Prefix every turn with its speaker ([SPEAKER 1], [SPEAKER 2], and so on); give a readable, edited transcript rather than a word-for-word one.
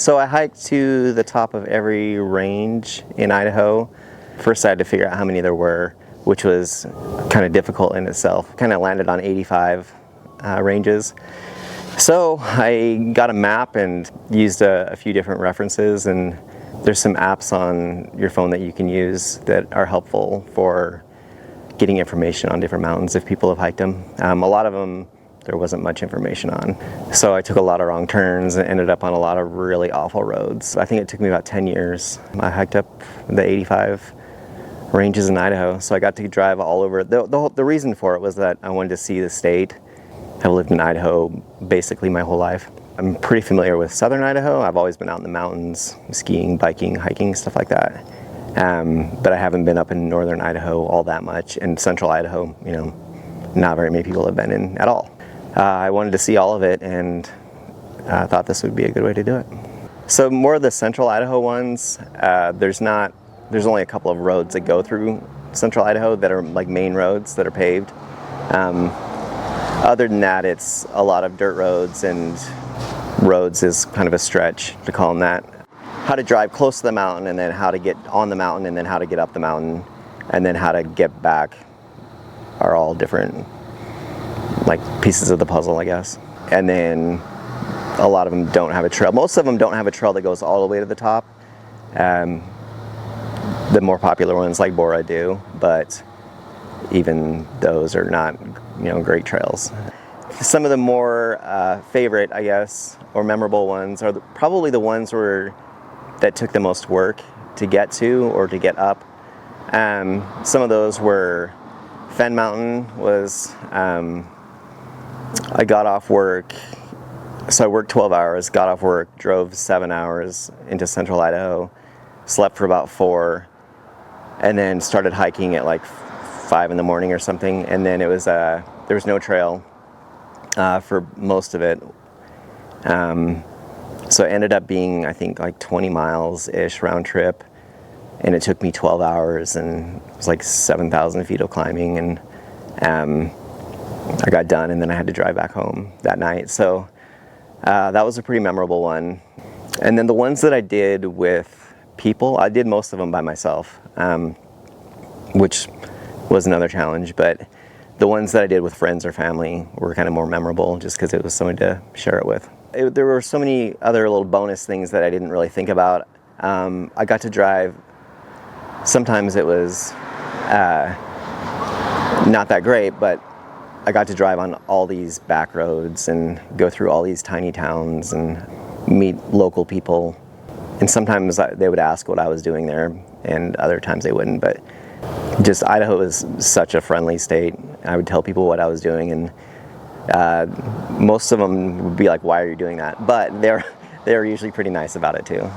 [SPEAKER 1] So I hiked to the top of every range in Idaho. First I had to figure out how many there were, which was kind of difficult in itself. Kind of landed on 85 ranges. So I got a map and used a few different references, and there's some apps on your phone that you can use that are helpful for getting information on different mountains if people have hiked them. A lot of them there wasn't much information on. So I took a lot of wrong turns and ended up on a lot of really awful roads. I think it took me about 10 years. I hiked up the 85 ranges in Idaho, so I got to drive all over. The reason for it was that I wanted to see the state. I've lived in Idaho basically my whole life. I'm pretty familiar with southern Idaho. I've always been out in the mountains, skiing, biking, hiking, stuff like that. But I haven't been up in northern Idaho all that much, and central Idaho, you know, not very many people have been in at all. I wanted to see all of it, and I thought this would be a good way to do it. So more of the central Idaho ones, there's only a couple of roads that go through central Idaho that are like main roads that are paved. Other than that, it's a lot of dirt roads, and roads is kind of a stretch to call them that. How to drive close to the mountain, and then how to get on the mountain, and then how to get up the mountain, and then how to get back are all different like pieces of the puzzle, I guess. And then a lot of them don't have a trail. Most of them don't have a trail that goes all the way to the top. The more popular ones like Bora do, but even those are not, you know, great trails. Some of the more favorite, I guess, or memorable ones are probably the ones that took the most work to get to or to get up. Some of those were Fen Mountain was, I got off work, so I worked 12 hours, got off work, drove 7 hours into central Idaho, slept for about 4, and then started hiking at like 5 in the morning or something. And then it was there was no trail for most of it. So it ended up being, I think, like 20 miles-ish round trip, and it took me 12 hours, and it was like 7,000 feet of climbing, and I got done, and then I had to drive back home that night. So that was a pretty memorable one. And then the ones that I did with people, I did most of them by myself, which was another challenge, but the ones that I did with friends or family were kind of more memorable just because it was someone to share it with. There were so many other little bonus things that I didn't really think about. I got to drive, sometimes it was not that great, but I got to drive on all these back roads and go through all these tiny towns and meet local people. And sometimes they would ask what I was doing there, and other times they wouldn't. But just Idaho is such a friendly state. I would tell people what I was doing, and most of them would be like, "Why are you doing that?" But they're usually pretty nice about it too.